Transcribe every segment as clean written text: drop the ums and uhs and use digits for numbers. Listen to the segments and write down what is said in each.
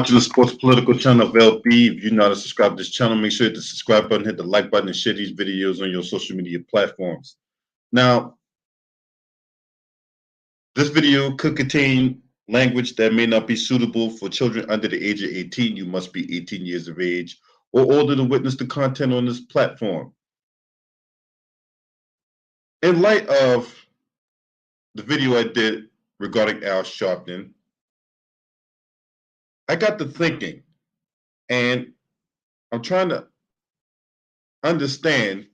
watching the Sports Political channel of LB. If you're not a subscriber to this channel, make sure you hit the subscribe button, hit the like button, and share these videos on your social media platforms. Now, this video could contain language that may not be suitable for children under the age of 18. You must be 18 years of age or older to witness the content on this platform. In light of the video I did regarding Al Sharpton, I got to thinking, and I'm trying to understand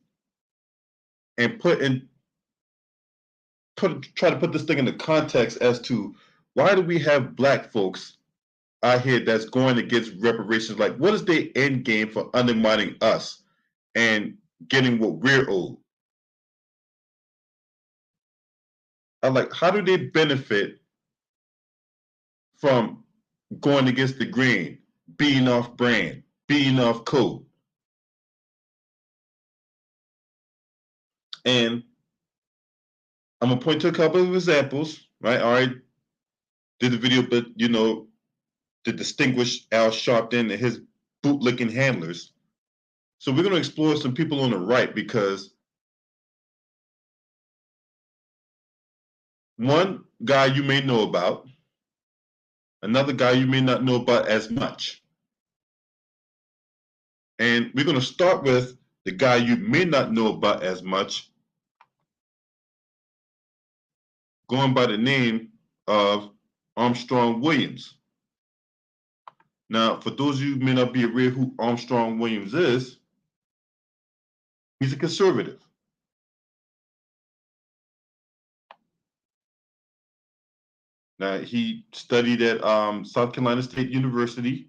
and try to put this thing into context as to why do we have black folks out here that's going against reparations? Like, what is their end game for undermining us and getting what we're owed? I'm like, how do they benefit from going against the grain, being off brand, being off code? And I'm gonna point to a couple of examples, right? I already did the video, but to distinguish Al Sharpton and his bootlicking handlers. So we're gonna explore some people on the right, because one guy you may know about, another guy you may not know about as much. And we're gonna start with the guy you may not know about as much, going by the name of Armstrong Williams. Now, for those of you who may not be aware who Armstrong Williams is, he's a conservative. Now, he studied at South Carolina State University.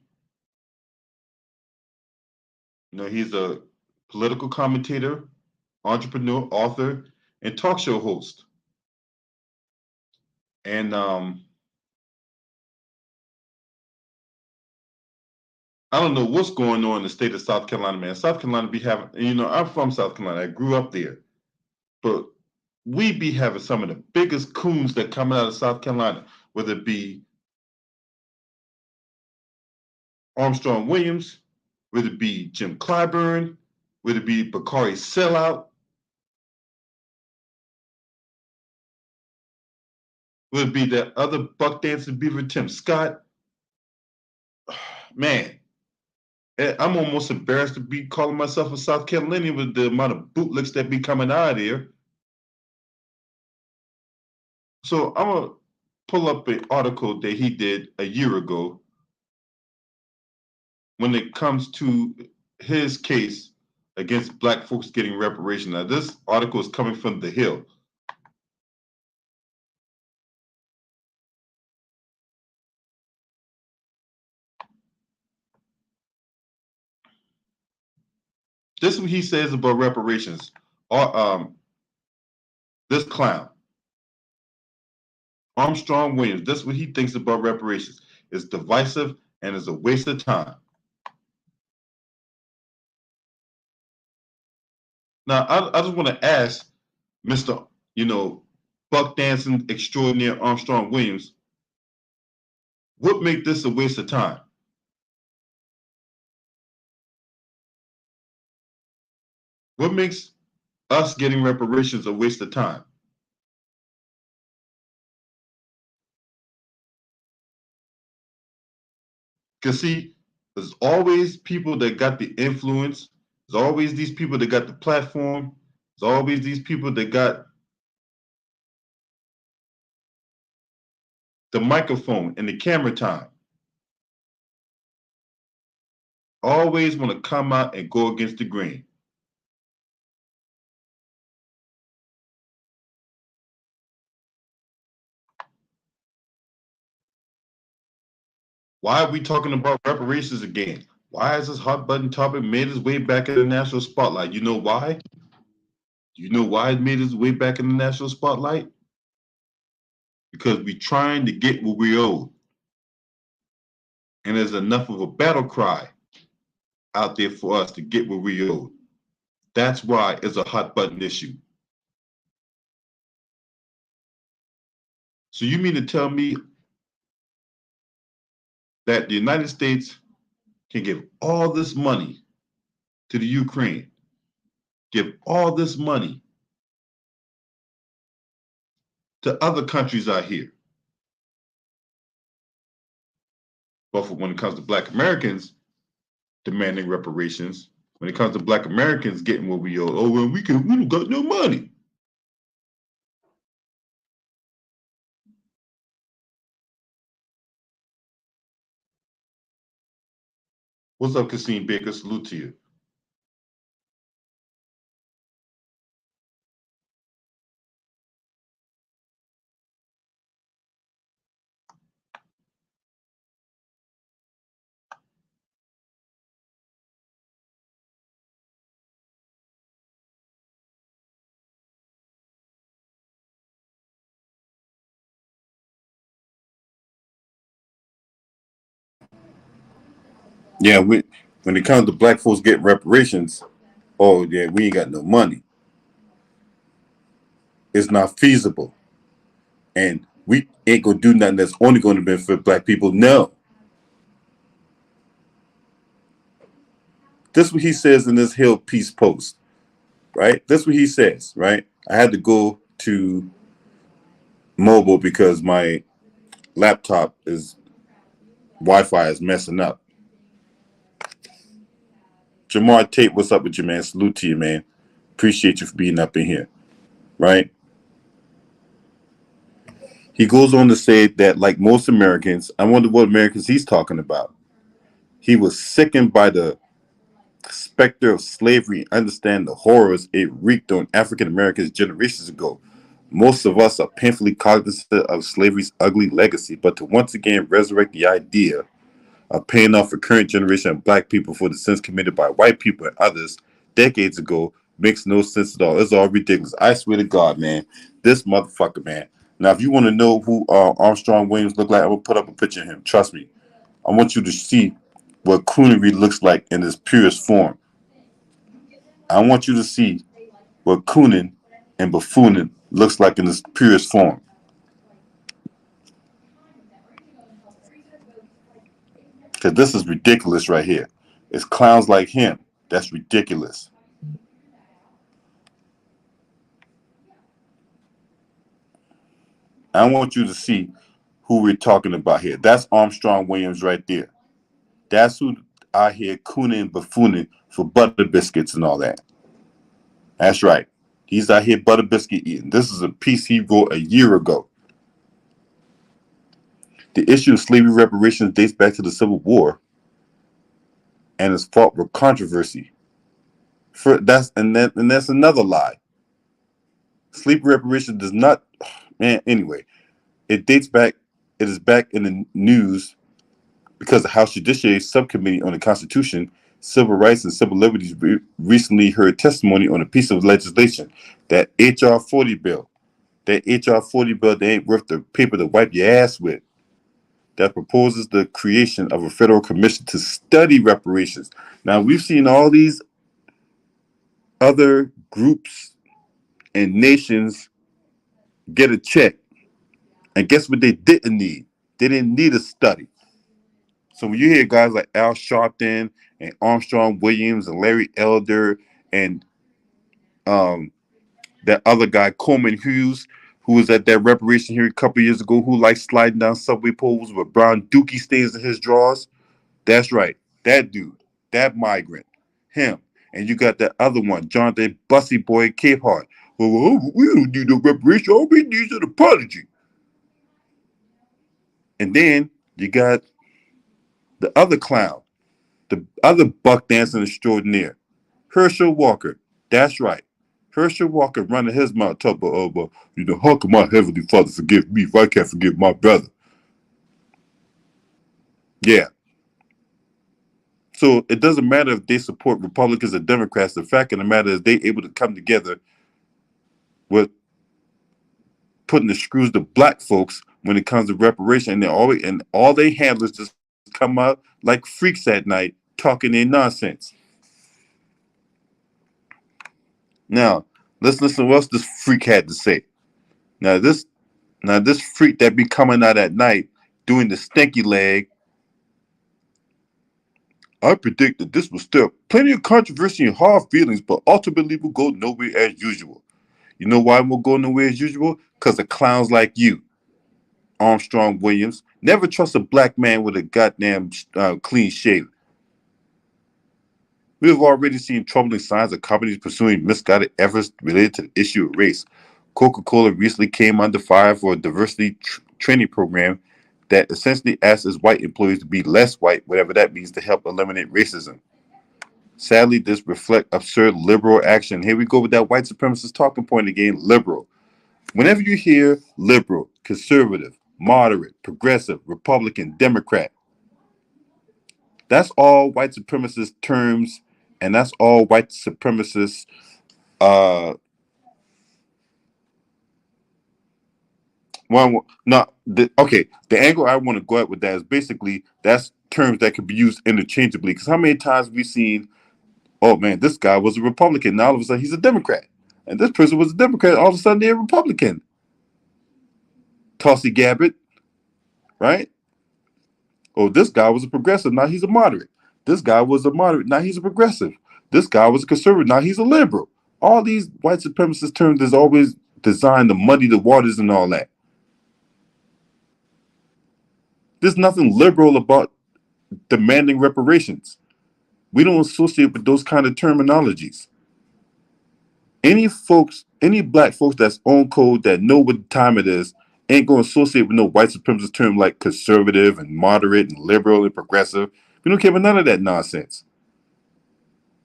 He's a political commentator, entrepreneur, author, and talk show host. And I don't know what's going on in the state of South Carolina, man. South Carolina be having, I'm from South Carolina. I grew up there. But we be having some of the biggest coons that come out of South Carolina, whether it be Armstrong Williams, whether it be Jim Clyburn, whether it be Bakari Sellout, whether it be that other buck dancing beaver, Tim Scott. Man, I'm almost embarrassed to be calling myself a South Carolinian with the amount of bootlicks that be coming out of here. So I'm going to pull up an article that he did a year ago when it comes to his case against black folks getting reparations. Now, this article is coming from The Hill. This is what he says about reparations. This clown, Armstrong Williams, this is what he thinks about reparations. It's divisive and is a waste of time. Now, I just want to ask Mr. Buck dancing extraordinaire Armstrong Williams, what make this a waste of time? What makes us getting reparations a waste of time? Because see, there's always people that got the influence. There's always these people that got the platform. There's always these people that got the microphone and the camera time. Always want to come out and go against the grain. Why are we talking about reparations again? Why has this hot button topic made its way back in the national spotlight? You know why? You know why it made its way back in the national spotlight? Because we're trying to get what we owe. And there's enough of a battle cry out there for us to get what we owe. That's why it's a hot button issue. So you mean to tell me that the United States can give all this money to the Ukraine, give all this money to other countries out here. But when it comes to Black Americans demanding reparations, when it comes to Black Americans getting what we owe, oh well, we don't got no money. What's up, Cassine Baker? Salute to you. Yeah, when it comes to Black folks getting reparations, oh yeah, we ain't got no money. It's not feasible, and we ain't gonna do nothing that's only going to benefit Black people. No, this is what he says in this Hill Peace post, right? This is what he says, right? I had to go to mobile because my laptop is Wi-Fi is messing up. Jamar Tate, what's up with you, man? Salute to you, man. Appreciate you for being up in here, right? He goes on to say that, like most Americans, I wonder what Americans he's talking about. He was sickened by the specter of slavery and understand the horrors it wreaked on African Americans generations ago. Most of us are painfully cognizant of slavery's ugly legacy, but to once again resurrect the idea of paying off a current generation of Black people for the sins committed by white people and others decades ago makes no sense at all. It's all ridiculous. I swear to God, man, this motherfucker, man. Now, if you want to know who Armstrong Williams looked like, I'm gonna put up a picture of him. Trust me. I want you to see what coonery looks like in its purest form. I want you to see what cooning and buffooning looks like in its purest form. Because this is ridiculous right here. It's clowns like him. That's ridiculous. I want you to see who we're talking about here. That's Armstrong Williams right there. That's who out here cooning and buffooning for butter biscuits and all that. That's right. He's out here butter biscuit eating. This is a piece he wrote a year ago. The issue of slavery reparations dates back to the Civil War and is fraught with controversy. That's another lie. Slavery reparations does not, man. Anyway, it dates back. It is back in the news because the House Judiciary Subcommittee on the Constitution, Civil Rights, and Civil Liberties recently heard testimony on a piece of legislation, that H.R. 40 bill. That H.R. 40 bill, they ain't worth the paper to wipe your ass with. That proposes the creation of a federal commission to study reparations. Now, we've seen all these other groups and nations get a check. And guess what they didn't need? They didn't need a study. So when you hear guys like Al Sharpton and Armstrong Williams and Larry Elder and that other guy, Coleman Hughes, who was at that reparation hearing a couple years ago, who likes sliding down subway poles with brown dookie stains in his drawers. That's right. That dude, that migrant, him. And you got that other one, Jonathan Bussy Boy Capehart. Well, we don't need no reparation. All we need is an apology. And then you got the other clown, the other buck dancing extraordinaire, Herschel Walker. That's right. Herschel Walker running his mouth, talking about, how can my heavenly Father forgive me if I can't forgive my brother? Yeah. So it doesn't matter if they support Republicans or Democrats. The fact of the matter is they able to come together with putting the screws to Black folks when it comes to reparation, and all they handlers just come out like freaks at night talking their nonsense. Now, let's listen to what else this freak had to say. Now this freak that be coming out at night doing the stinky leg I predict that this will stir up plenty of controversy and hard feelings, but ultimately will go nowhere as usual. You know why it won't go nowhere as usual? Because of clowns like you, Armstrong Williams. Never trust a black man with a goddamn clean shave. We have already seen troubling signs of companies pursuing misguided efforts related to the issue of race. Coca-Cola recently came under fire for a diversity training program that essentially asks its white employees to be less white, whatever that means, to help eliminate racism. Sadly, this reflects absurd liberal action. Here we go with that white supremacist talking point again, liberal. Whenever you hear liberal, conservative, moderate, progressive, Republican, Democrat, that's all white supremacist terms, and that's all white supremacist uh one not the okay. The angle I want to go at with that is basically that's terms that could be used interchangeably. Because how many times we seen, oh man, this guy was a Republican, now all of a sudden he's a Democrat. And this person was a Democrat, all of a sudden they're a Republican. Tulsi Gabbard, right? Oh, this guy was a progressive, now he's a moderate. This guy was a moderate, now he's a progressive. This guy was a conservative, now he's a liberal. All these white supremacist terms is always designed to muddy the waters and all that. There's nothing liberal about demanding reparations. We don't associate with those kind of terminologies. Any black folks that's on code that know what time it is, ain't going to associate with no white supremacist term like conservative and moderate and liberal and progressive. We don't care about none of that nonsense.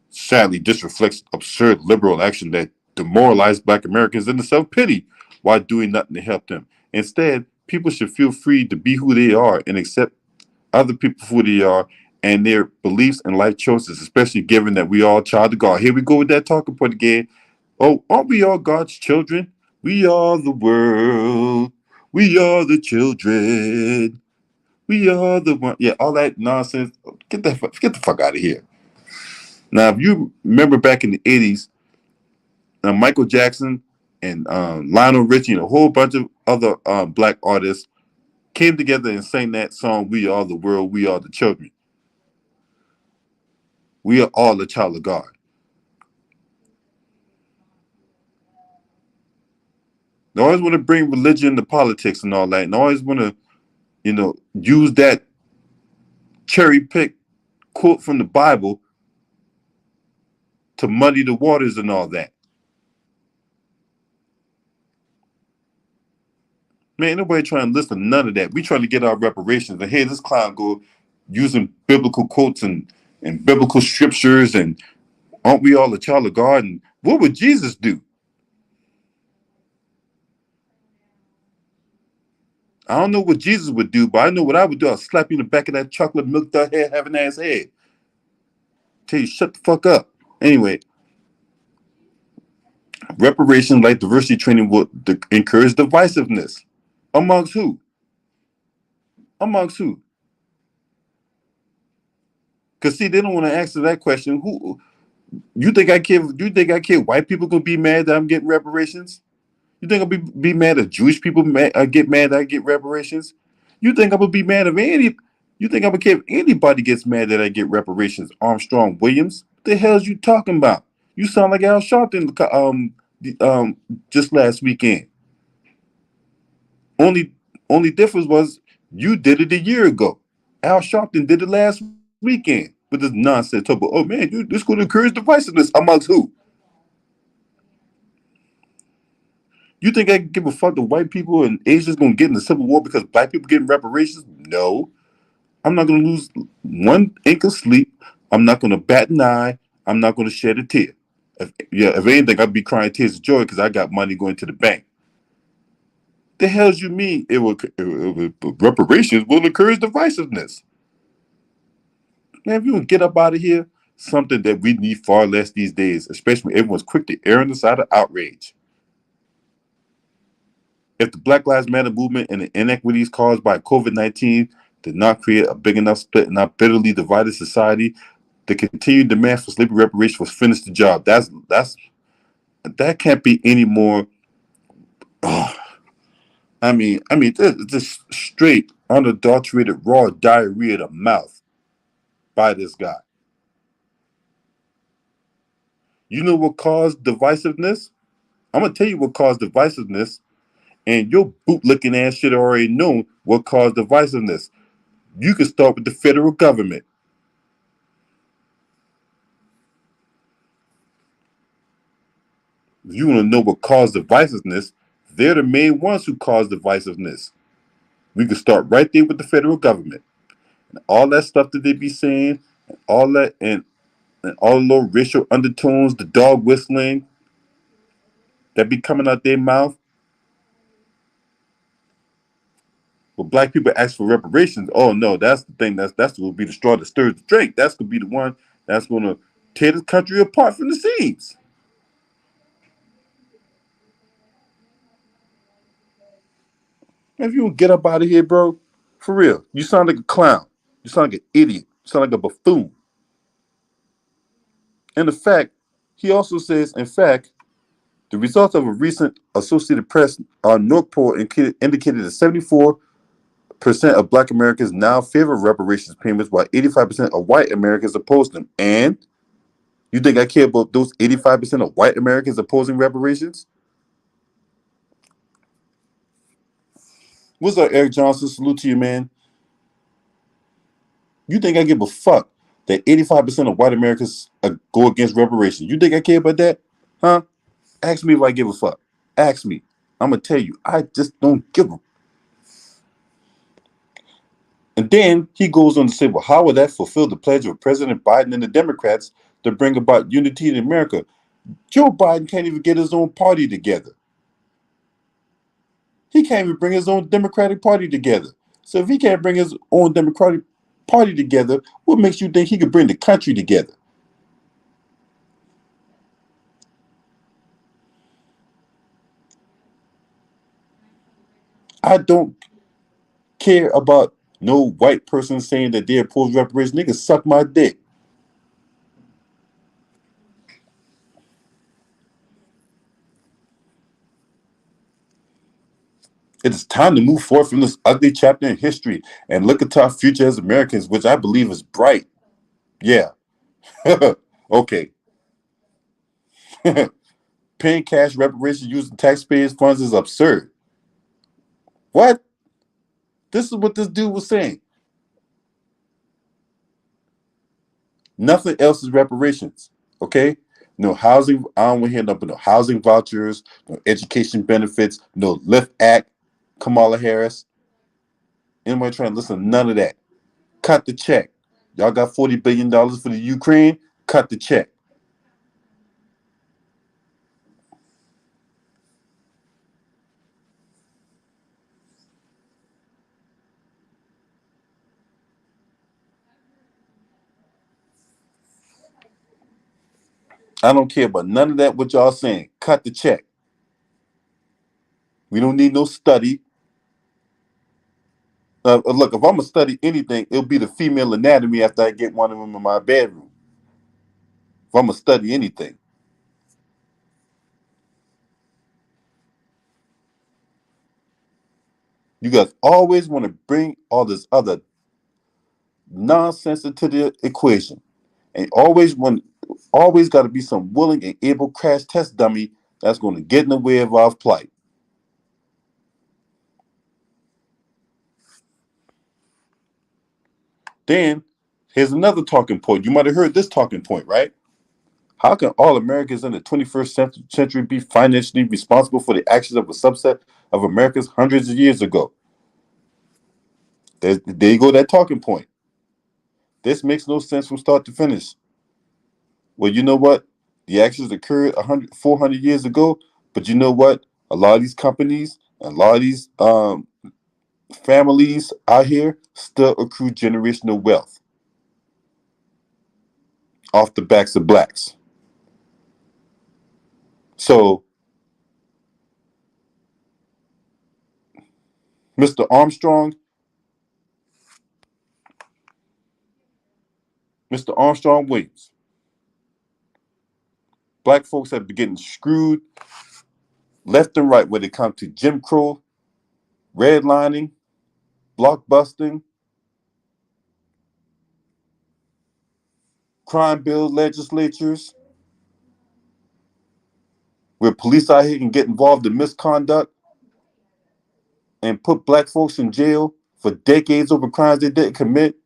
Sadly, this reflects absurd liberal action that demoralized black Americans into self-pity while doing nothing to help them. Instead, people should feel free to be who they are and accept other people for who they are and their beliefs and life choices, especially given that we all child of God. Here we go with that talking point again. Oh, aren't we all God's children? We are the world. We are the children. We are the one. Yeah, all that nonsense. Get the fuck out of here. Now, if you remember back in the 80s, Michael Jackson and Lionel Richie and a whole bunch of other black artists came together and sang that song, We Are the World, We Are the Children. We are all a child of God. They always want to bring religion to politics and all that, and always want to, use that cherry pick quote from the Bible to muddy the waters and all that. Man, ain't nobody trying to listen to none of that. We trying to get our reparations. And hey, this clown go using biblical quotes and biblical scriptures and aren't we all a child of God? And what would Jesus do? I don't know what Jesus would do, but I know what I would do. I'll slap you in the back of that chocolate milk dud head having ass head. Tell you shut the fuck up. Anyway, reparations like diversity training will encourage divisiveness. Amongst who? Amongst who? Because see, they don't want to answer that question. Who you think I care? You think I care? White people gonna be mad that I'm getting reparations? You think I'll be mad if Jewish people get mad that I get reparations? You think I'm gonna be mad if any? You think I'm gonna care if anybody gets mad that I get reparations? Armstrong Williams, what the hell is you talking about? You sound like Al Sharpton just last weekend. Only only difference was you did it a year ago. Al Sharpton did it last weekend with this nonsense talk about, oh man, this going to encourage divisiveness amongst who? You think I can give a fuck the white people and Asians gonna get in the civil war because black people getting reparations? No. I'm not gonna lose one ink of sleep. I'm not gonna bat an eye. I'm not gonna shed a tear. If anything, I'd be crying tears of joy because I got money going to the bank. The hell's you mean reparations will encourage divisiveness? Man, if you don't get up out of here, something that we need far less these days, especially when everyone's quick to err on the side of outrage. If the Black Lives Matter movement and the inequities caused by COVID-19 did not create a big enough split in our bitterly divided society, the continued demand for sleepy reparations was finished the job. That can't be any more. Oh, this straight, unadulterated, raw diarrhea of the mouth by this guy. You know what caused divisiveness? I'm gonna tell you what caused divisiveness, and your boot-looking ass should already know what caused divisiveness. You can start with the federal government. If you want to know what caused divisiveness, they're the main ones who caused divisiveness. We can start right there with the federal government. All that stuff that they be saying, and all that, and all the little racial undertones, the dog whistling that be coming out their mouth. When black people ask for reparations, oh no, that's the thing. That's what will be the straw that stirs the drink. That's gonna be the one that's gonna tear the country apart from the seams. If you don't get up out of here, bro, for real, you sound like a clown. You sound like an idiot. You sound like a buffoon. And the fact, he also says, in fact, the results of a recent Associated Press North poll indicated that 74% of black Americans now favor reparations payments, while 85% of white Americans oppose them. And you think I care about those 85% of white Americans opposing reparations? What's up, Eric Johnson? Salute to you, man. You think I give a fuck that 85% of white Americans go against reparations? You think I care about that? Huh? Ask me if I give a fuck. Ask me. I'm going to tell you, I just don't give a. And then he goes on to say, well, how would that fulfill the pledge of President Biden and the Democrats to bring about unity in America? Joe Biden can't even get his own party together. He can't even bring his own Democratic Party together. So if he can't bring his own Democratic Party together, what makes you think he could bring the country together? I don't care about no white person saying that they oppose reparations. Niggas suck my dick. It is time to move forward from this ugly chapter in history and look into our future as Americans, which I believe is bright. Yeah. Okay. Paying cash reparations using taxpayers' funds is absurd. What? This is what this dude was saying. Nothing else is reparations. Okay? No housing. I don't want to hear nothing. No housing vouchers, no education benefits, no Lift Act, Kamala Harris. Anybody trying to listen to none of that? Cut the check. Y'all got $40 billion for the Ukraine? Cut the check. I don't care about none of that what y'all saying. Cut the check. We don't need no study. Look, if I'm gonna study anything, it'll be the female anatomy after I get one of them in my bedroom. If I'm gonna study anything, you guys always want to bring all this other nonsense into the equation, and always got to be some willing and able crash test dummy that's going to get in the way of our plight. Then here's another talking point. You might have heard this talking point, right? How can all Americans in the 21st century be financially responsible for the actions of a subset of Americans hundreds of years ago? There you go, that talking point. This makes no sense from start to finish. Well, you know what? The actions occurred 400 years ago, but you know what? A lot of these companies and a lot of these families out here still accrue generational wealth off the backs of blacks. So, Mr. Armstrong, Mr. Armstrong Williams, black folks have been getting screwed left and right when it comes to Jim Crow, redlining, blockbusting, crime bill legislatures, where police out here can get involved in misconduct and put black folks in jail for decades over crimes they didn't commit.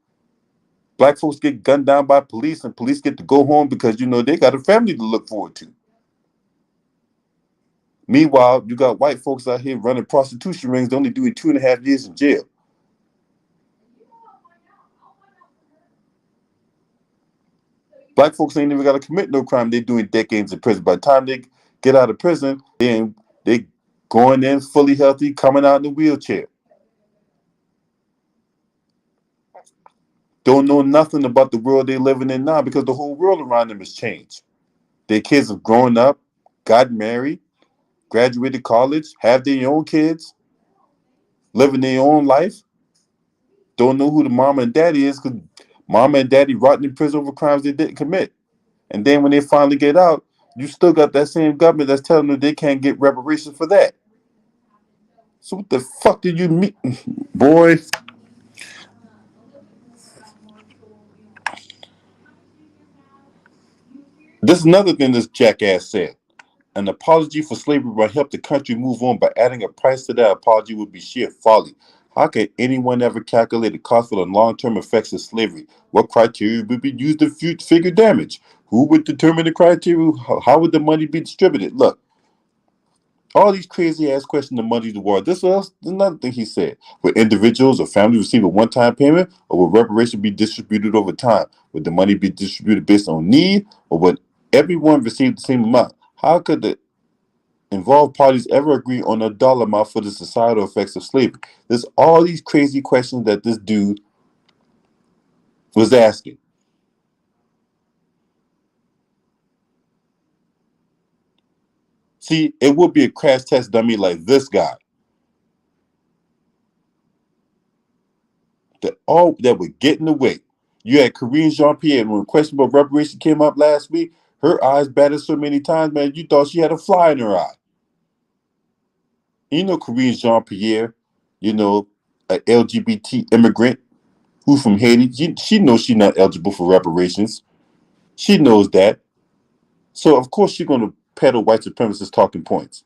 Black folks get gunned down by police and police get to go home because, they got a family to look forward to. Meanwhile, you got white folks out here running prostitution rings, only doing 2.5 years in jail. Black folks ain't even got to commit no crime. They doing decades in prison. By the time they get out of prison, they going in fully healthy, coming out in a wheelchair. Don't know nothing about the world they living in now because the whole world around them has changed. Their kids have grown up, got married, graduated college, have their own kids, living their own life. Don't know who the mama and daddy is because mama and daddy rotting in prison over crimes they didn't commit. And then when they finally get out, you still got that same government that's telling them they can't get reparations for that. So what the fuck did you mean? Boy, this is another thing this jackass said. An apology for slavery will help the country move on, but adding a price to that apology would be sheer folly. How could anyone ever calculate the cost for the long-term effects of slavery? What criteria would be used to figure damage? Who would determine the criteria? How would the money be distributed? Look, all these crazy ass questions to muddy the water. This was another thing he said. Would individuals or families receive a one-time payment, or would reparation be distributed over time? Would the money be distributed based on need, or would everyone receive the same amount? How could the involved parties ever agree on a dollar amount for the societal effects of slavery? There's all these crazy questions that this dude was asking. See, it would be a crash test dummy like this guy that would get in the way. You had Corinne Jean Pierre, when the question about reparation came up last week, her eyes battered so many times, man, you thought she had a fly in her eye. Corinne Jean Pierre, an LGBT immigrant who's from Haiti. She knows she's not eligible for reparations. She knows that. So of course she's going to peddle white supremacist talking points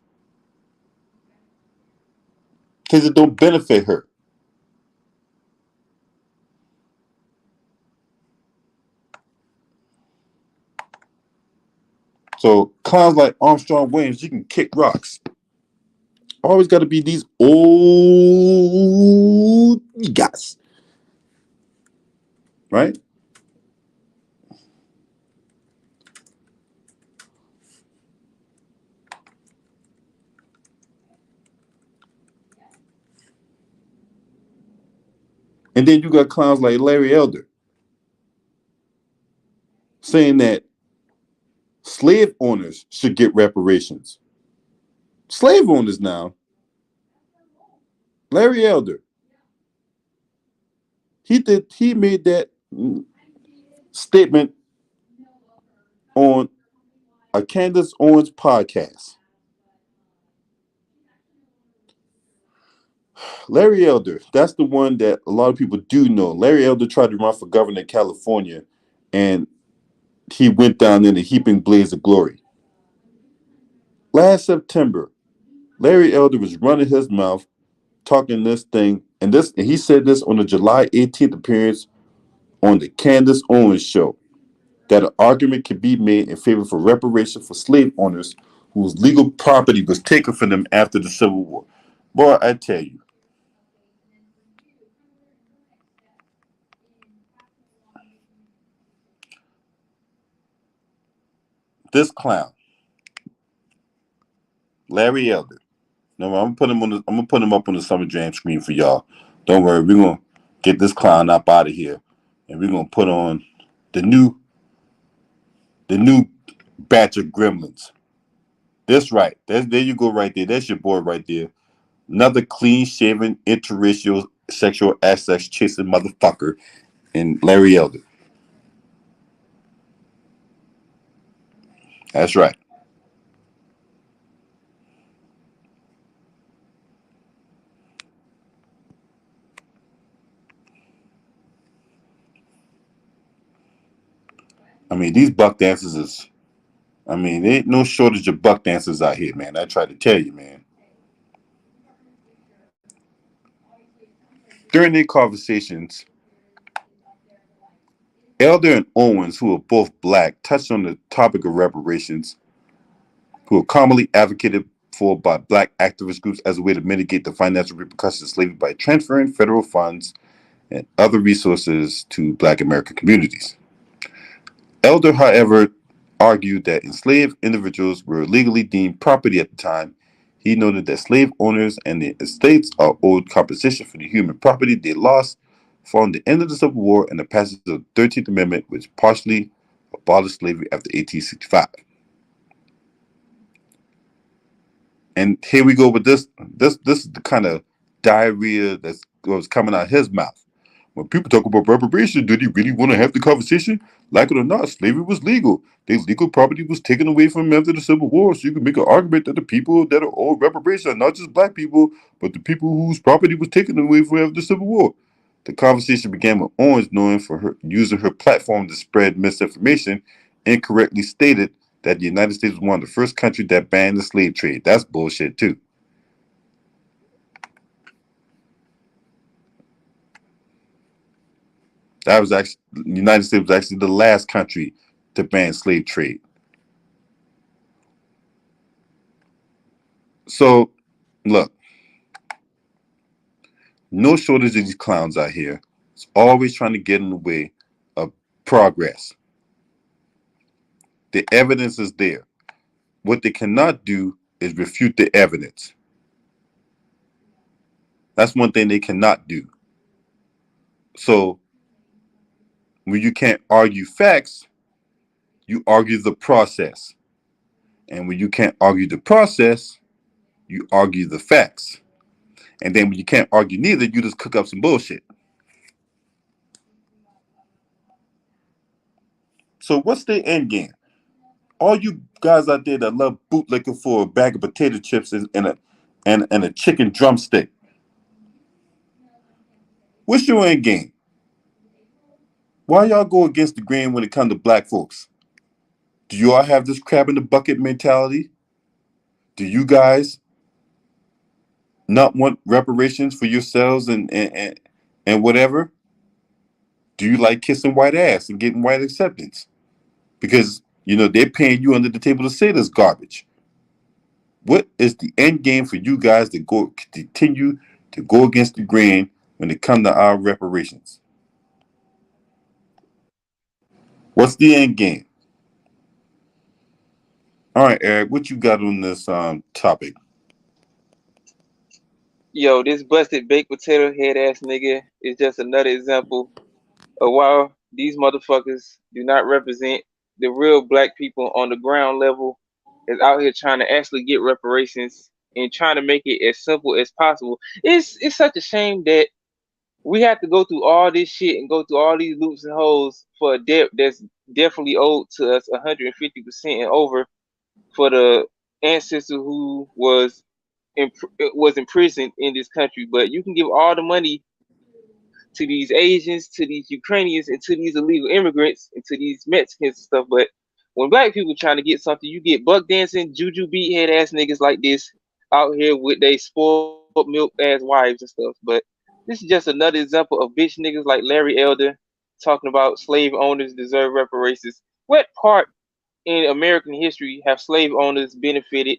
because it don't benefit her. So clowns like Armstrong Williams, you can kick rocks. Always got to be these old guys, right? And then you got clowns like Larry Elder saying that slave owners should get reparations. Slave owners now. Larry Elder. He made that statement on a Candace Owens podcast. Larry Elder, that's the one that a lot of people do know. Larry Elder tried to run for governor in California, and he went down in a heaping blaze of glory. Last September, Larry Elder was running his mouth, talking this thing, and he said this on the July 18th appearance on the Candace Owens show, that an argument could be made in favor for reparation for slave owners whose legal property was taken from them after the Civil War. Boy, I tell you, this clown, Larry Elder. No, I'm gonna put him up on the Summer Jam screen for y'all. Don't worry, we're gonna get this clown up out of here, and we're gonna put on the new batch of gremlins. That's right. There you go right there. That's your boy right there. Another clean shaven, interracial, sexual assets chasing motherfucker, and Larry Elder. That's right. I mean, these buck dancers is I mean, there ain't no shortage of buck dancers out here, man. I try to tell you, man. During their conversations, Elder and Owens, who are both black, touched on the topic of reparations, who are commonly advocated for by black activist groups as a way to mitigate the financial repercussions of slavery by transferring federal funds and other resources to black American communities. Elder, however, argued that enslaved individuals were legally deemed property at the time. He noted that slave owners and their estates are owed compensation for the human property they lost following the end of the Civil War and the passage of the 13th Amendment, which partially abolished slavery after 1865. And here we go with this. This is the kind of diarrhea that was coming out of his mouth. When people talk about reparation, do they really want to have the conversation? Like it or not, slavery was legal. Their legal property was taken away from them after the Civil War. So you can make an argument that the people that are owed reparation are not just black people, but the people whose property was taken away from after the Civil War. The conversation began with Owens knowing for her using her platform to spread misinformation, incorrectly stated that the United States was one of the first countries that banned the slave trade. That's bullshit too. That was actually the United States was actually the last country to ban slave trade. So, look, no shortage of these clowns out here. It's always trying to get in the way of progress. The evidence is there. What they cannot do is refute the evidence. That's one thing they cannot do. So, when you can't argue facts, you argue the process. And when you can't argue the process, you argue the facts. And then when you can't argue neither, you just cook up some bullshit. So what's the end game? All you guys out there that love bootlicking for a bag of potato chips and a chicken drumstick, what's your end game? Why y'all go against the grain when it comes to black folks? Do you all have this crab in the bucket mentality? Do you guys not want reparations for yourselves and whatever? Do you like kissing white ass and getting white acceptance? Because they're paying you under the table to say this garbage. What is the end game for you guys to continue to go against the grain when it comes to our reparations? What's the end game? All right, Eric, what you got on this topic? Yo, this busted baked potato head ass nigga is just another example of why these motherfuckers do not represent the real black people on the ground level is out here trying to actually get reparations and trying to make it as simple as possible. It's such a shame that we have to go through all this shit and go through all these loops and holes for a debt that's definitely owed to us 150% and over for the ancestor who was imprisoned in this country. But you can give all the money to these Asians, to these Ukrainians, and to these illegal immigrants, and to these Mexicans and stuff. But when black people trying to get something, you get buck dancing, juju beat head ass niggas like this out here with they spoiled milk ass wives and stuff. But this is just another example of bitch niggas like Larry Elder talking about slave owners deserve reparations. What part in American history have slave owners benefited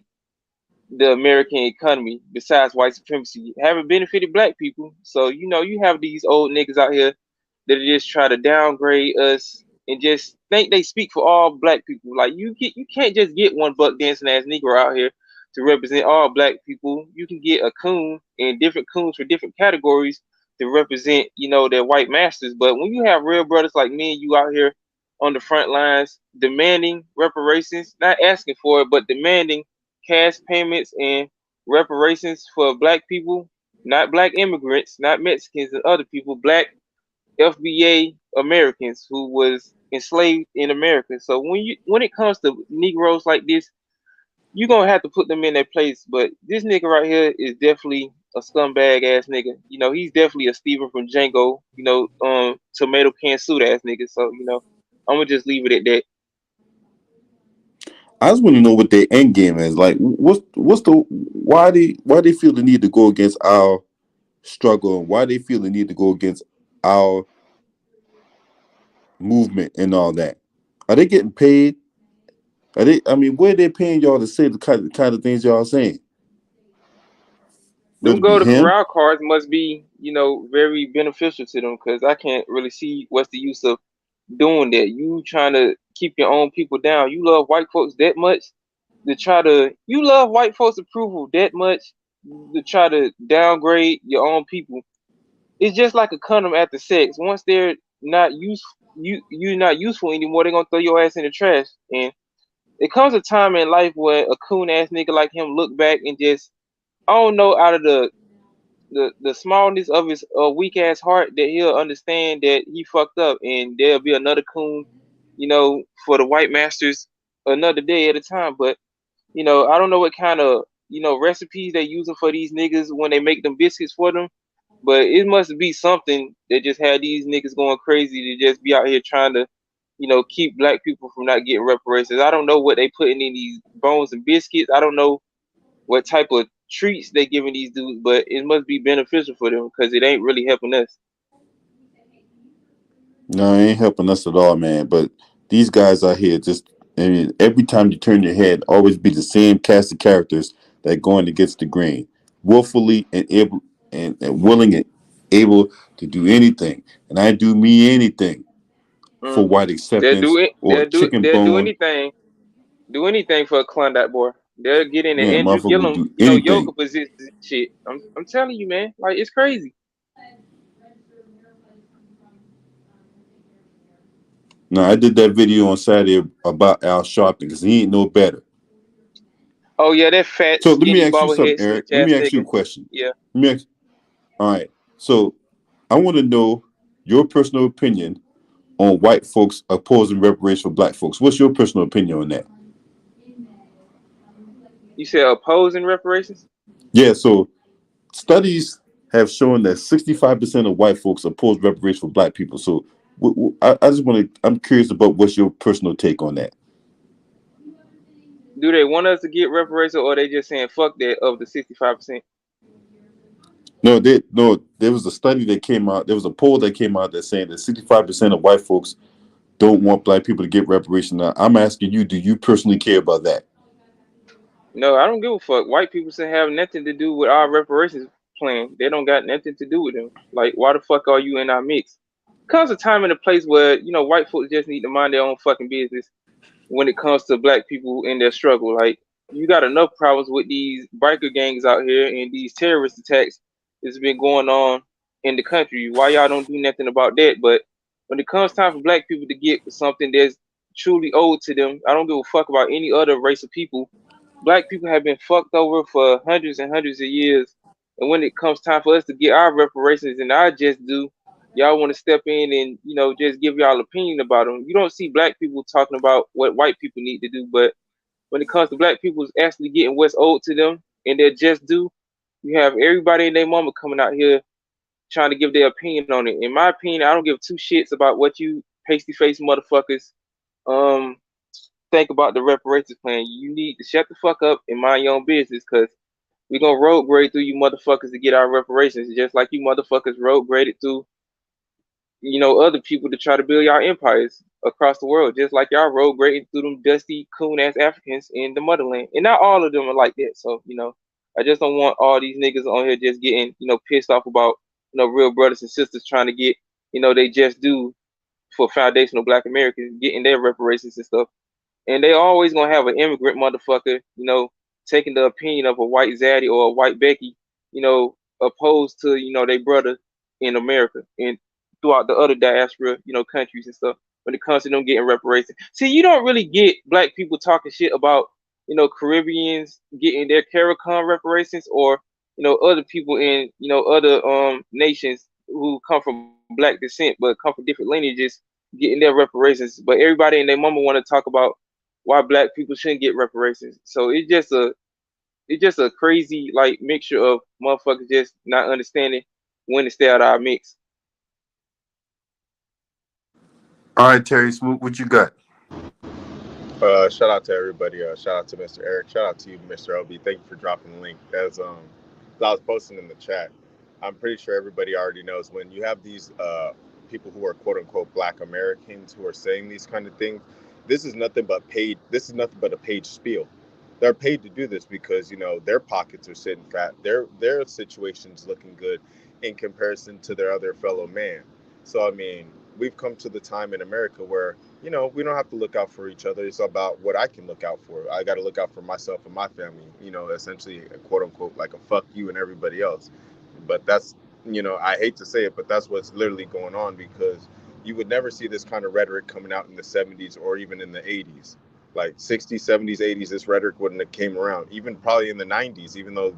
the American economy besides white supremacy? Haven't benefited black people. So you have these old niggas out here that just try to downgrade us and just think they speak for all black people. Like you can't just get one buck dancing ass Negro out here to represent all black people. You can get a coon and different coons for different categories to represent, their white masters. But when you have real brothers like me and you out here on the front lines demanding reparations, not asking for it, but demanding cash payments and reparations for black people, not black immigrants, not Mexicans and other people, black FBA Americans who was enslaved in America. So when it comes to Negroes like this, you're gonna have to put them in their place. But this nigga right here is definitely a scumbag ass nigga. He's definitely a Steven from Django, tomato can suit ass nigga. So, I'm gonna just leave it at that. I just want to know what their end game is. Like, what's the why they feel the need to go against our struggle, and why they feel the need to go against our movement and all that. Are they getting paid? Are they? I mean, where they paying y'all to say the kind of things y'all saying? Would Them it be go to him? corral cards must be, very beneficial to them because I can't really see what's the use of doing that. You trying to keep your own people down. You love white folks that much you love white folks' approval that much to try to downgrade your own people. It's just like a condom after sex. Once they're not you're not useful anymore, they're gonna throw your ass in the trash. And it comes a time in life where a coon ass nigga like him look back and just I don't know out of the smallness of his weak ass heart that he'll understand that he fucked up and there'll be another coon, for the white masters another day at a time. But I don't know what kind of recipes they using for these niggas when they make them biscuits for them. But it must be something that just had these niggas going crazy to just be out here trying to, keep black people from not getting reparations. I don't know what they putting in these bones and biscuits. I don't know what type of treats they giving these dudes, but it must be beneficial for them because it ain't really helping us. No, it ain't helping us at all, man. But these guys out here just, I mean, every time you turn your head, always be the same cast of characters that going against the grain, willfully and able and willing and able to do anything. And I do me anything for Mm. white They'll do acceptance it. or chicken They'll do bone. anything. Do anything for a Klondike boy. They'll get in the Man, Andrew motherfucker will Gillum, do anything. yoga position and shit. I'm telling you, man. Like it's crazy. Now, I did that video on Saturday about Al Sharpton because he ain't no better. Oh yeah, that fat, So let me skinny, ask you something, bobblehead Eric. snitch Let ass me ask you a nigga. question. Yeah. Let me ask, all right. So I want to know your personal opinion on white folks opposing reparations for black folks. What's your personal opinion on that? You said opposing reparations? Yeah, so studies have shown that 65% of white folks oppose reparations for black people. So I just want to, I'm curious about what's your personal take on that. Do they want us to get reparations or they just saying fuck that of the 65%? No, there was a study that came out, there was a poll that came out that saying that 65% of white folks don't want black people to get reparations. Now, I'm asking you, do you personally care about that? No, I don't give a fuck. White people should have nothing to do with our reparations plan. They don't got nothing to do with them. Like, why the fuck are you in our mix? Comes a time and a place where, white folks just need to mind their own fucking business when it comes to black people in their struggle. Like, you got enough problems with these biker gangs out here and these terrorist attacks that's been going on in the country. Why y'all don't do nothing about that? But when it comes time for black people to get something that's truly owed to them, I don't give a fuck about any other race of people. Black people have been fucked over for hundreds and hundreds of years. And when it comes time for us to get our reparations and our just due, y'all want to step in and just give y'all opinion about them. You don't see black people talking about what white people need to do, but when it comes to black people actually getting what's owed to them and their just due, you have everybody and their mama coming out here trying to give their opinion on it. In my opinion, I don't give two shits about what you pasty face motherfuckers um think about the reparations plan. You need to shut the fuck up and mind your own business because we're gonna road grade through you motherfuckers to get our reparations, just like you motherfuckers road graded through, other people to try to build y'all empires across the world, just like y'all road grading through them dusty coon ass Africans in the motherland. And not all of them are like that. So, I just don't want all these niggas on here just getting, pissed off about, real brothers and sisters trying to get, they just do for foundational black Americans getting their reparations and stuff. And they always gonna have an immigrant motherfucker, taking the opinion of a white Zaddy or a white Becky, opposed to, their brother in America and throughout the other diaspora, countries and stuff when it comes to them getting reparations. See, you don't really get black people talking shit about, Caribbeans getting their CARICOM reparations or, other people in, other nations who come from black descent but come from different lineages getting their reparations. But everybody and their mama want to talk about why black people shouldn't get reparations. So it's just a crazy like mixture of motherfuckers just not understanding when to stay out of our mix. All right, Terry Smoot, what you got? Shout out to everybody. Shout out to Mr. Eric. Shout out to you, Mr. LB. Thank you for dropping the link. As I was posting in the chat, I'm pretty sure everybody already knows when you have these people who are quote unquote Black Americans who are saying these kind of things. This is nothing but paid. This is nothing but a paid spiel. They're paid to do this because their pockets are sitting fat. Their situation's looking good in comparison to their other fellow man. So I mean, we've come to the time in America where we don't have to look out for each other. It's about what I can look out for. I got to look out for myself and my family, essentially, quote unquote, like a fuck you and everybody else. But I hate to say it, but that's what's literally going on because you would never see this kind of rhetoric coming out in the 70s or even in the 80s. Like 60s, 70s, 80s, this rhetoric wouldn't have came around. Even probably in the 90s, even though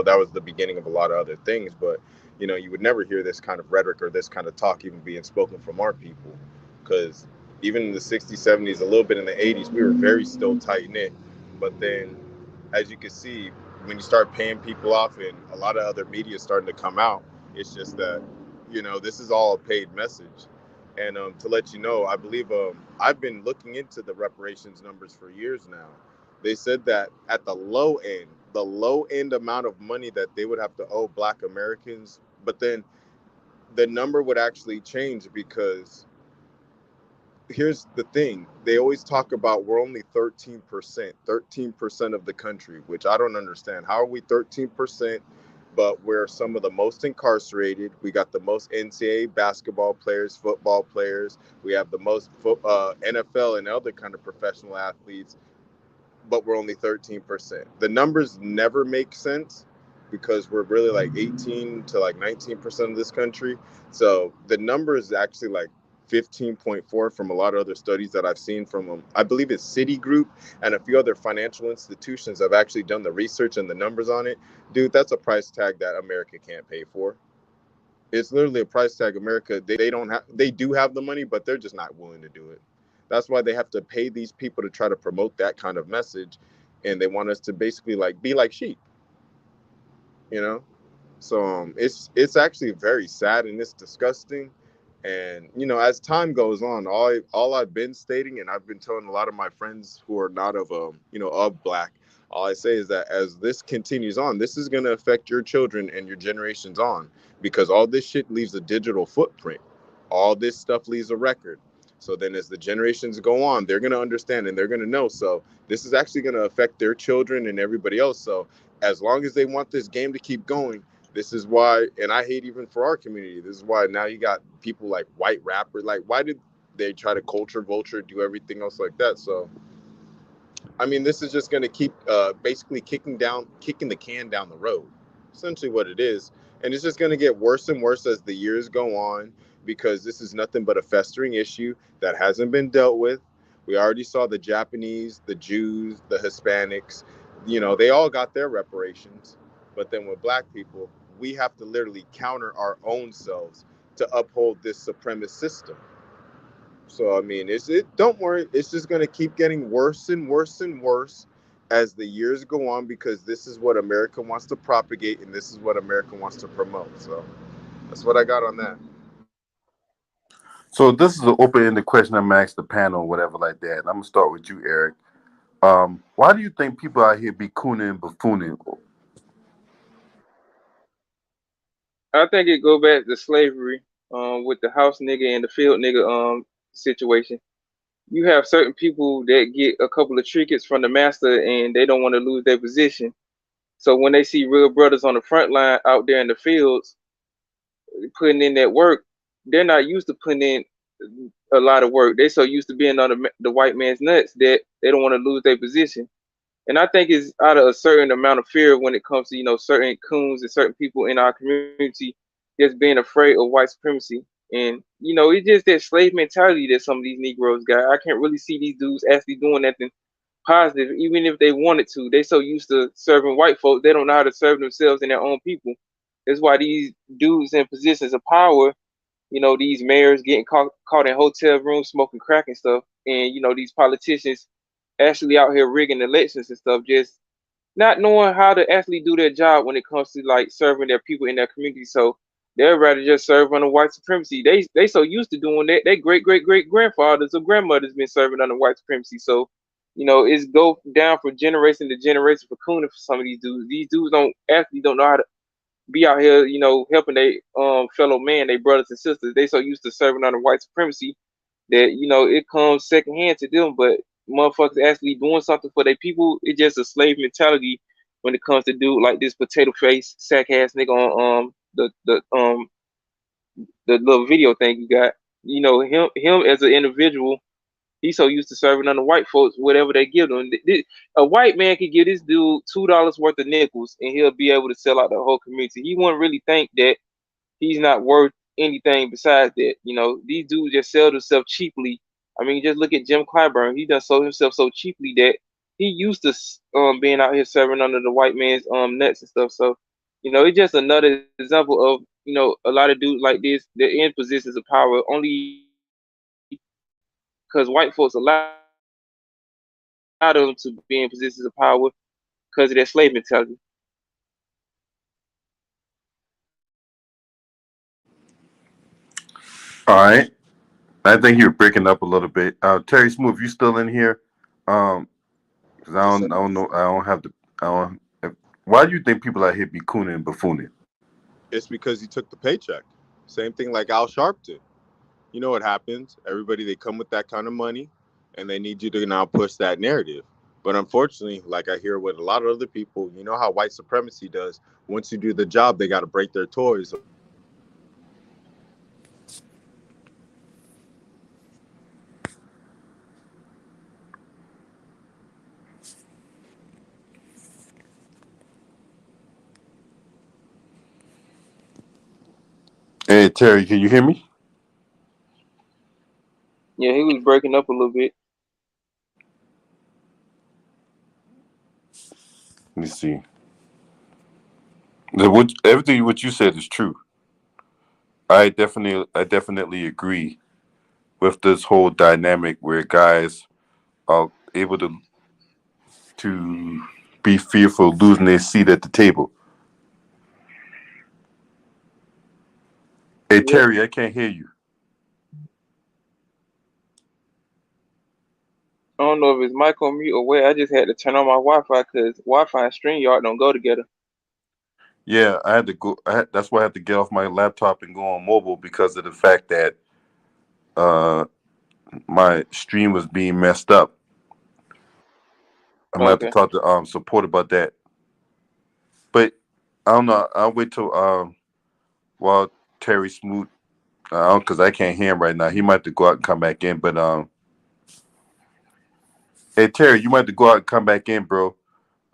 that was the beginning of a lot of other things. But, you would never hear this kind of rhetoric or this kind of talk even being spoken from our people. Because even in the 60s, 70s, a little bit in the 80s, we were very still tight knit. But then, as you can see, when you start paying people off and a lot of other media is starting to come out, it's just that, this is all a paid message. And to let you know, I believe I've been looking into the reparations numbers for years now. They said that at the low end amount of money that they would have to owe Black Americans, but then the number would actually change because here's the thing. They always talk about we're only 13% of the country, which I don't understand. How are we 13%, but we're some of the most incarcerated? We got the most NCAA basketball players, football players. We have the most NFL and other kind of professional athletes, but we're only 13%. The numbers never make sense because we're really like 18 to like 19% of this country. So the number is actually like 15.4 from a lot of other studies that I've seen from I believe it's Citigroup and a few other financial institutions have actually done the research and the numbers on it. Dude, that's a price tag that America can't pay for. It's literally a price tag America. They do have the money, but they're just not willing to do it. That's why they have to pay these people to try to promote that kind of message. And they want us to basically like be like sheep, you know? So it's actually very sad and it's disgusting. And as time goes on, all I've been stating, and I've been telling a lot of my friends who are not of of Black, all I say is that as this continues on, this is going to affect your children and your generations on, because all this shit leaves a digital footprint. All this stuff leaves a record. So then as the generations go on, they're going to understand and they're going to know. So this is actually going to affect their children and everybody else. So as long as they want this game to keep going, this is why, and I hate even for our community, this is why now you got people like white rappers. Like, why did they try to culture vulture, do everything else like that? So, I mean, this is just going to keep basically kicking the can down the road, essentially what it is. And it's just going to get worse and worse as the years go on because this is nothing but a festering issue that hasn't been dealt with. We already saw the Japanese, the Jews, the Hispanics, they all got their reparations. But then with Black people, we have to literally counter our own selves to uphold this supremacist system. So I mean, don't worry, it's just gonna keep getting worse and worse and worse as the years go on because this is what America wants to propagate and this is what America wants to promote. So that's what I got on that. So this is an open-ended question I'm gonna ask the panel, whatever like that. And I'm gonna start with you, Eric. Why do you think people out here be cooning and buffooning? I think it go back to slavery, with the house nigga and the field nigga situation. You have certain people that get a couple of trinkets from the master and they don't want to lose their position. So when they see real brothers on the front line out there in the fields putting in that work, they're not used to putting in a lot of work. They're so used to being on the white man's nuts that they don't want to lose their position. And I think it's out of a certain amount of fear when it comes to certain coons and certain people in our community just being afraid of white supremacy. And it's just that slave mentality that some of these Negroes got. I can't really see these dudes actually doing nothing positive, even if they wanted to. They so used to serving white folks, they don't know how to serve themselves and their own people. That's why these dudes in positions of power, these mayors getting caught in hotel rooms smoking crack and stuff, and these politicians actually out here rigging elections and stuff, just not knowing how to actually do their job when it comes to like serving their people in their community. So They'd rather just serve under white supremacy. They so used to doing that. Their great grandfathers or grandmothers been serving under white supremacy. So, it's go down from generation to generation for cooning for some of these dudes. These dudes don't know how to be out here, helping their fellow man, their brothers and sisters. They so used to serving under white supremacy that it comes secondhand to them. But motherfuckers actually doing something for their people, it's just a slave mentality when it comes to dude like this potato face sack ass nigga on the little video thing you got. Him as an individual, he's so used to serving under white folks whatever they give him. A white man could give this dude $2 worth of nickels and he'll be able to sell out the whole community. He wouldn't really think that he's not worth anything besides that. These dudes just sell themselves cheaply. I mean, just look at Jim Clyburn. He done sold himself so cheaply that he used to being out here serving under the white man's nuts and stuff. So, it's just another example of a lot of dudes like this. They're in positions of power only because white folks allowed them to be in positions of power because of their slave mentality. All right. I think you're breaking up a little bit. Terry Smooth, you still in here? Because Yes, sir. I don't know. I don't have the. I don't. Why do you think people out here be cooning and buffooning? It's because he took the paycheck. Same thing like Al Sharpton. You know what happens? Everybody, they come with that kind of money and they need you to now push that narrative. But unfortunately, like I hear with a lot of other people, you know how white supremacy does. Once you do the job, they got to break their toys. Hey Terry, can you hear me? Yeah, he was breaking up a little bit. Let me see. Everything what you said is true. I definitely agree with this whole dynamic where guys are able to be fearful of losing their seat at the table. Hey Yep. Terry, I can't hear you. I don't know if it's mic on mute or where. I just had to turn on my Wi-Fi because Wi-Fi and StreamYard don't go together. Yeah, I had to go. That's why I had to get off my laptop and go on mobile because of the fact that uh, my stream was being messed up. I'm gonna have to Okay. talk to support about that. But I don't know. I'll wait till while Terry Smoot, because I can't hear him right now. He might have to go out and come back in. But hey Terry, you might have to go out and come back in, bro.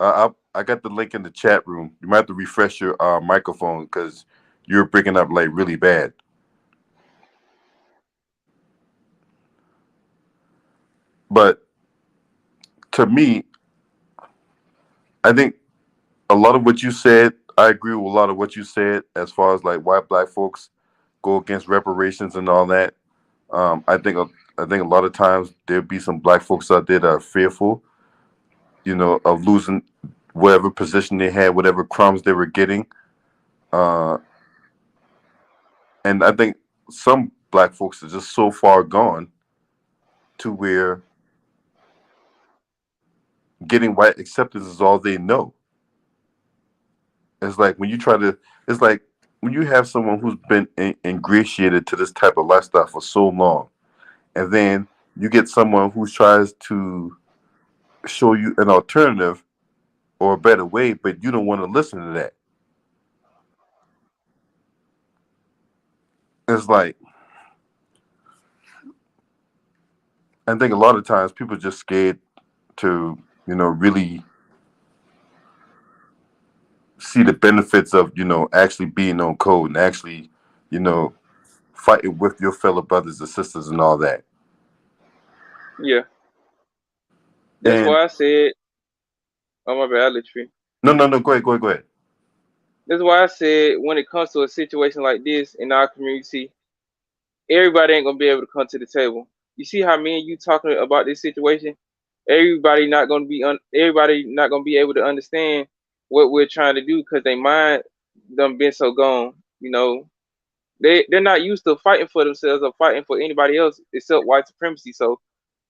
I got the link in the chat room. You might have to refresh your microphone because you're breaking up like really bad. But to me, I think a lot of what you said, I agree with a lot of what you said as far as like why black folks go against reparations and all that. I think a lot of times there'll be some black folks out there that are fearful, of losing whatever position they had, whatever crumbs they were getting. Uh, and I think some black folks are just so far gone to where getting white acceptance is all they know. It's like when you try to, it's like when you have someone who's been ingratiated to this type of lifestyle for so long, and then you get someone who tries to show you an alternative or a better way, but you don't want to listen to that. It's like I think a lot of times people are just scared to, really see the benefits of, actually being on code and actually, you know, fighting with your fellow brothers and sisters and all that. Yeah. That's And why I said, oh my bad, I let you. no, go ahead. That's why I said when it comes to a situation like this in our community, everybody ain't gonna be able to come to the table. You see how me and you talking about this situation? Everybody not gonna be able to understand what we're trying to do because they mind them been so gone. they're not used to fighting for themselves or fighting for anybody else except white supremacy. So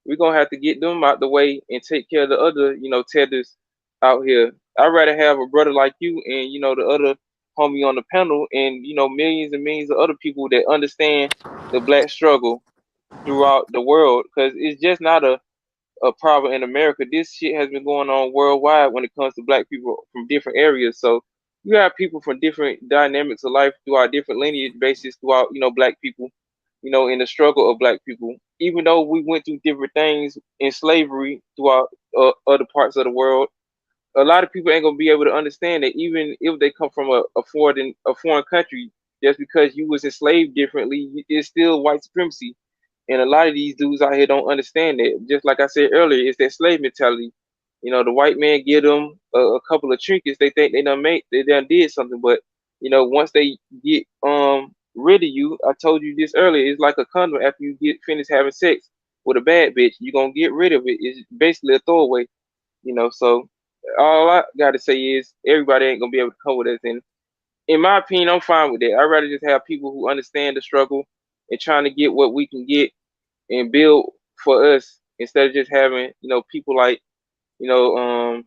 we're gonna have to get them out the way and take care of the other, tethers out here. I'd rather have a brother like you and the other homie on the panel and millions and millions of other people that understand the black struggle throughout the world because it's just not a problem in America. This shit has been going on worldwide when it comes to black people from different areas. So you have people from different dynamics of life throughout different lineage bases throughout, black people, in the struggle of black people. Even though we went through different things in slavery throughout other parts of the world, a lot of people ain't gonna be able to understand that even if they come from a foreign country, just because you was enslaved differently, it's still white supremacy. And a lot of these dudes out here don't understand that. Just like I said earlier, it's that slave mentality. The white man give them a couple of trinkets. They think they done did something, but once they get rid of you, I told you this earlier. It's like a condom. After you get finished having sex with a bad bitch, you gonna get rid of it. It's basically a throwaway. So all I gotta say is everybody ain't gonna be able to come with us. And in my opinion, I'm fine with that. I'd rather just have people who understand the struggle and trying to get what we can get and build for us instead of just having people like you know um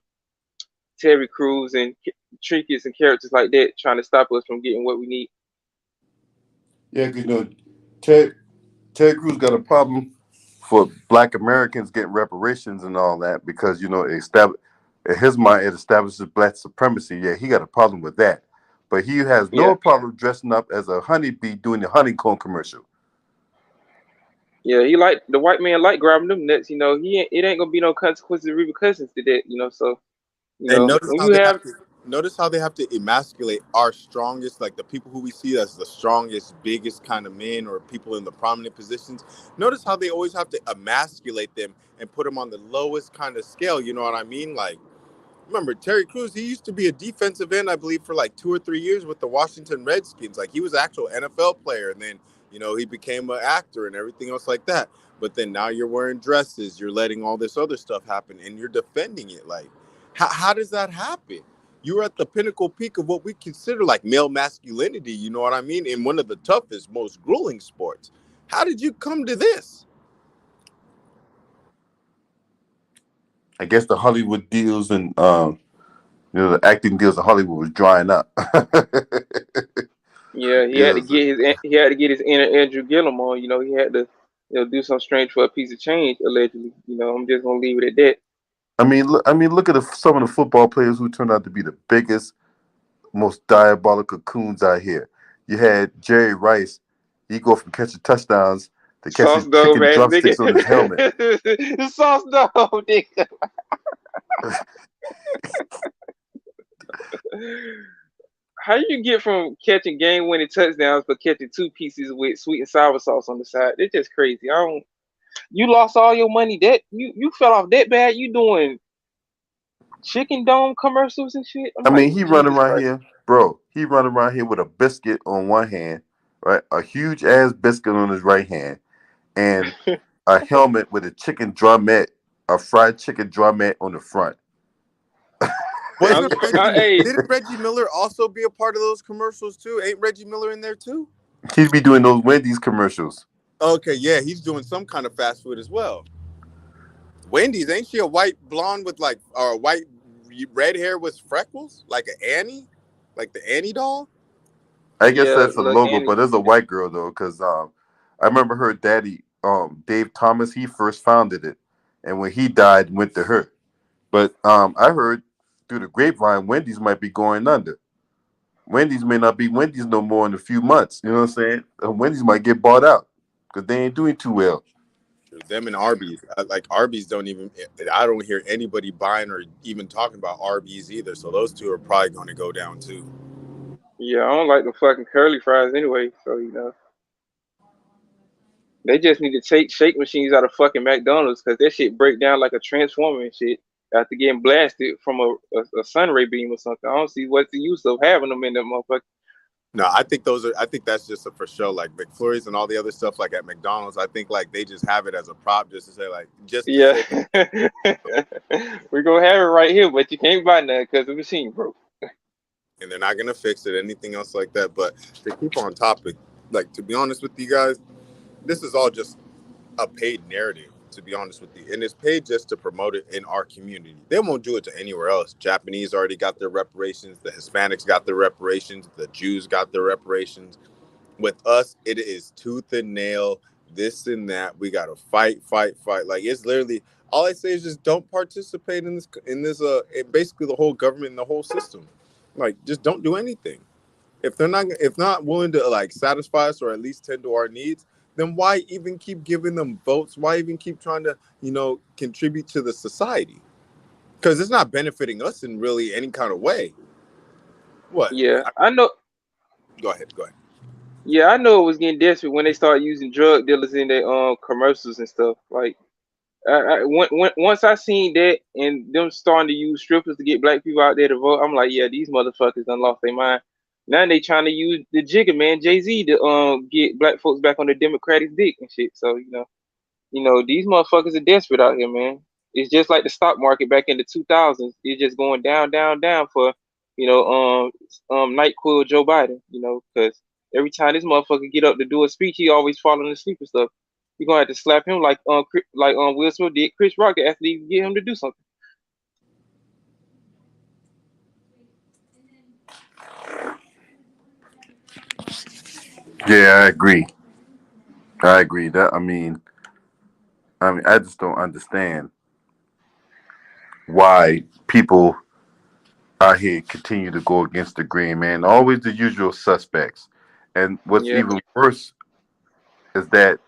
Terry Crews and trinkets and characters like that trying to stop us from getting what we need. Yeah, because Ted Cruz got a problem for Black Americans getting reparations and all that because in his mind it establishes Black supremacy. Yeah, he got a problem with that, but he has Yeah, no problem dressing up as a honeybee doing the honeycomb commercial. yeah, he like the white man like grabbing them nuts. It ain't gonna be no consequences or repercussions to that. So And notice when how you they have have to emasculate our strongest, like the people who we see as the strongest, biggest kind of men or people in the prominent positions. Notice how they always have to emasculate them and put them on the lowest kind of scale. You know what I mean? Like, remember Terry Crews? He used to be a defensive end, I believe, for like 2 or 3 years with the Washington Redskins. Like he was an actual NFL player, and then he became an actor and everything else like that. But then now you're wearing dresses, you're letting all this other stuff happen, and you're defending it. Like, how does that happen? You're at the pinnacle peak of what we consider like male masculinity. You know what I mean? In one of the toughest, most grueling sports. How did you come to this? I guess the Hollywood deals and the acting deals in Hollywood was drying up. yeah, Yes. he had to get his inner Andrew Gillum on. He had to do something strange for a piece of change allegedly. I'm just gonna leave it at that. Look at some of the football players who turned out to be the biggest, most diabolical coons out here. You had Jerry Rice. He go from catching touchdowns to Sauce catching dome chicken ass nigga. drumsticks on his helmet. Sauce dome nigga. How you get from catching game winning touchdowns but catching two pieces with sweet and sour sauce on the side? It's just crazy. I don't. You lost all your money. That you fell off that bad. You doing chicken dome commercials and shit. I'm like, He running Jesus around Christ. here, bro. He running around here with a biscuit on one hand, right? A huge ass biscuit on his right hand, and a helmet with a chicken drumette, a fried chicken drumette on the front. Wasn't Hey, didn't Reggie Miller also be a part of those commercials too? Ain't Reggie Miller in there too? He'd be doing those Wendy's commercials. Okay, yeah, he's doing some kind of fast food as well. Wendy's, ain't she a white blonde with like or white red hair with freckles, like an Annie, like the Annie doll? I guess yeah, that's a look, logo, Annie. but it's a white girl though, because I remember her daddy, Dave Thomas. He first founded it, and when he died, went to her. But I heard through the grapevine, Wendy's might be going under. Wendy's may not be Wendy's no more in a few months. You know what I'm saying? Wendy's might get bought out because they ain't doing too well. Them and Arby's, like Arby's don't even. I don't hear anybody buying or even talking about Arby's either. So those two are probably going to go down too. Yeah, I don't like the fucking curly fries anyway. So they just need to take shake machines out of fucking McDonald's because that shit break down like a transformer and shit after getting blasted from a sun ray beam or something. I don't see what's the use of having them in that motherfucker. No, I think those are. I think that's just a for show, like McFlurries and all the other stuff, like at McDonald's. I think like they just have it as a prop, just to say like, just to Yeah, say. we're gonna have it right here, but you can't buy none because the machine broke. And they're not gonna fix it, anything else like that. But to keep on topic, Like, to be honest with you guys, this is all just a paid narrative, to be honest with you. And it's paid just to promote it in our community. They won't do it to anywhere else. Japanese already got their reparations. The Hispanics got their reparations. The Jews got their reparations. With us, it is tooth and nail, this and that. We got to fight, fight, fight. Like, it's literally, all I say is just don't participate basically the whole government and the whole system. Like, just don't do anything. If not willing to like satisfy us or at least tend to our needs, then why even keep giving them votes? Why even keep trying to contribute to the society? Because it's not benefiting us in really any kind of way. What? Yeah, I know. Go ahead. Go ahead. Yeah, I know it was getting desperate when they started using drug dealers in their commercials and stuff. Like, once I seen that and them starting to use strippers to get black people out there to vote, I'm like, yeah, these motherfuckers done lost their mind. Now they trying to use the Jigga Man, Jay-Z, to get black folks back on the Democratic dick and shit. So these motherfuckers are desperate out here, man. It's just like the stock market back in the 2000s. It's just going down, down, down for NyQuil Joe Biden. Because every time this motherfucker get up to do a speech, he always falling asleep and stuff. You gonna have to slap him like Will Smith did Chris Rock after he get him to do something. Yeah, I agree. I agree. I just don't understand why people out here continue to go against the grain, man. Always the usual suspects. And what's Yeah, even worse is that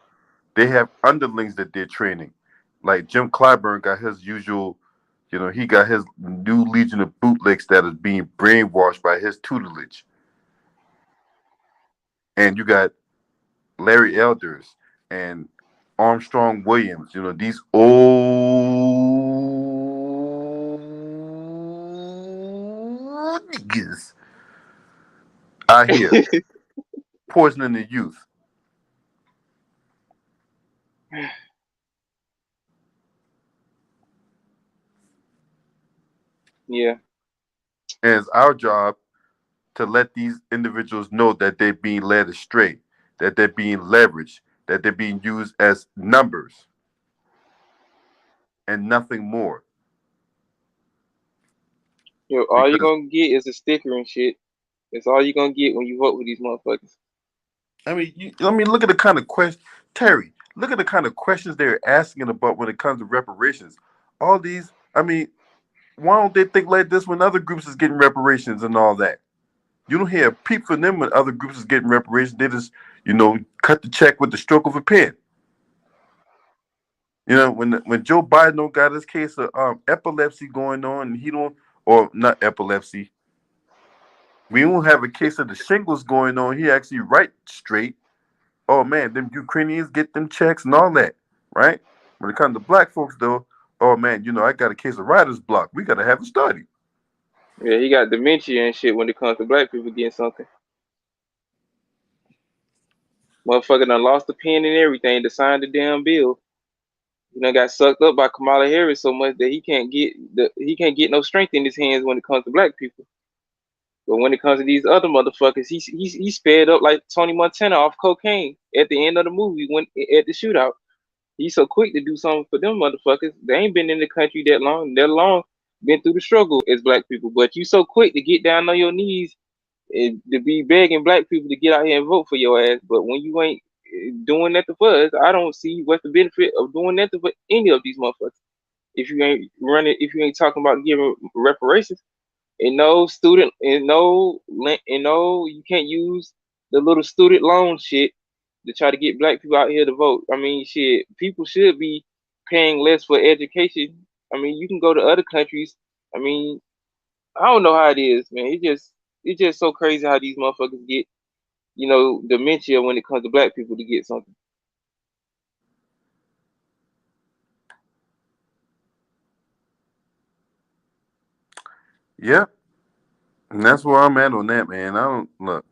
they have underlings that they're training. Like Jim Clyburn got his usual, he got his new legion of bootlegs that is being brainwashed by his tutelage. And you got Larry Elders and Armstrong Williams, these old niggas out here poisoning the youth. yeah, And it's our job to let these individuals know that they're being led astray, that they're being leveraged, that they're being used as numbers and nothing more. all you Because gonna get is a sticker and shit. That's all you gonna get when you vote with these motherfuckers. look at the kind of question, Terry. Look at the kind of questions they're asking about when it comes to reparations. All these, why don't they think like this when other groups is getting reparations and all that? You don't hear a peep from them when other groups is getting reparations. They just, cut the check with the stroke of a pen. When Joe Biden don't got his case of epilepsy going on, and he don't, or not epilepsy, we don't have a case of the shingles going on. He actually right straight. Oh man, them Ukrainians get them checks and all that, right? When it comes to black folks, though, oh man, I got a case of writer's block. We gotta have a study. Yeah, he got dementia and shit when it comes to black people getting something. Motherfucker done lost the pen and everything to sign the damn bill. Got sucked up by Kamala Harris so much that he can't get no strength in his hands when it comes to black people. But when it comes to these other motherfuckers, he's sped up like Tony Montana off cocaine at the end of the movie when at the shootout. He's so quick to do something for them motherfuckers. They ain't been in the country that long, been through the struggle as black people. But you so quick to get down on your knees and to be begging black people to get out here and vote for your ass. But when you ain't doing nothing for us, I don't see what's the benefit of doing nothing for any of these motherfuckers. If you ain't talking about giving reparations, and no student, and no, you can't use the little student loan shit to try to get black people out here to vote. I mean, shit, people should be paying less for education. I mean, you can go to other countries. I mean, I don't know how it is, man. It's just so crazy how these motherfuckers get, dementia when it comes to black people to get something. Yep, and that's where I'm at on that, man. I don't look.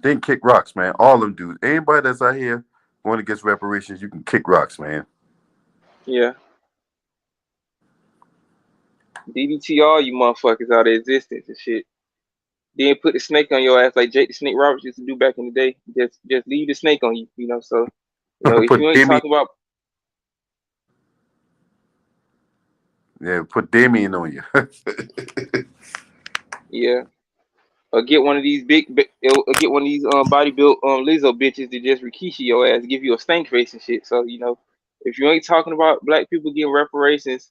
They can kick rocks, man. All them dudes. Anybody that's out here going against reparations, you can kick rocks, man. Yeah, DDT all you motherfuckers out of existence and shit. then put the snake on your ass like Jake the Snake Roberts used to do back in the day. Just leave the snake on you, you know. So, you know, if Put you ain't Damien, talking about, yeah, put Damien on you. yeah, or get one of these or get one of these bodybuilt Lizzo bitches to just Rikishi your ass, give you a stank face and shit. So, you know, if you ain't talking about black people getting reparations,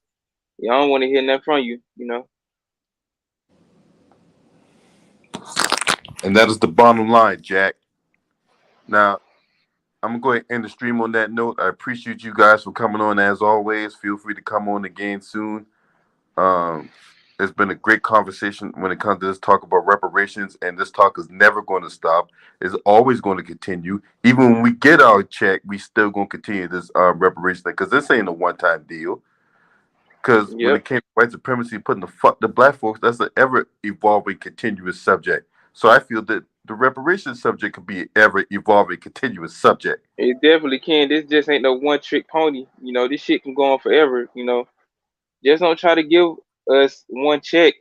yeah, I don't want to hear nothing from you, you know. And that is the bottom line, Jack. Now, I'm gonna go ahead and end the stream on that note. I appreciate you guys for coming on as always. Feel free to come on again soon. Um, it's been a great conversation when it comes to this talk about reparations, and this talk is never going to stop. It's always going to continue. Even when we get our check, we still going to continue this reparation thing because this ain't a one-time deal. Because when Yep, it came to white supremacy, putting the black folks, that's an ever evolving, continuous subject. So I feel that the reparations subject could be an ever evolving, continuous subject. it definitely can. This just ain't no one trick pony. You know, this shit can go on forever. You know, just don't try to give us one check,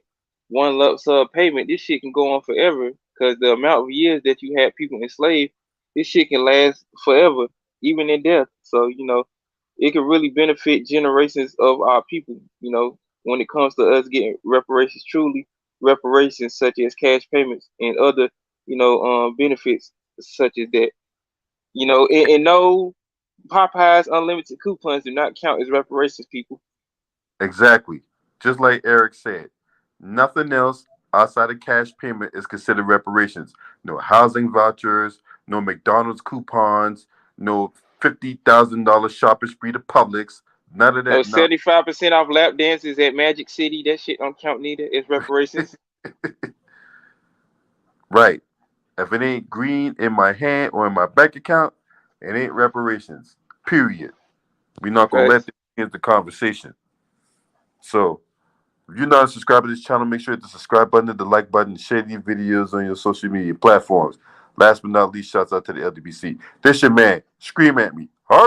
one lump sum payment. This shit can go on forever because the amount of years that you had people enslaved, this shit can last forever, even in death. So, you know, it can really benefit generations of our people, you know, when it comes to us getting reparations, truly reparations such as cash payments and other, you know, benefits such as that. You know, and no Popeyes unlimited coupons do not count as reparations, people. Exactly. Just like Eric said, nothing else outside of cash payment is considered reparations. No housing vouchers, no McDonald's coupons, no $50,000 shopping spree to Publix. None of No that. Not 75% off lap dances at Magic City. That shit don't count neither. It's reparations. right. If it ain't green in my hand or in my bank account, it ain't reparations. Period. We're not gonna let Facts. this end the conversation. So if you're not a subscriber to this channel, make sure to hit the subscribe button, the like button, and share these videos on your social media platforms. Last but not least, shouts out to the LDBC. This your man. Scream at me.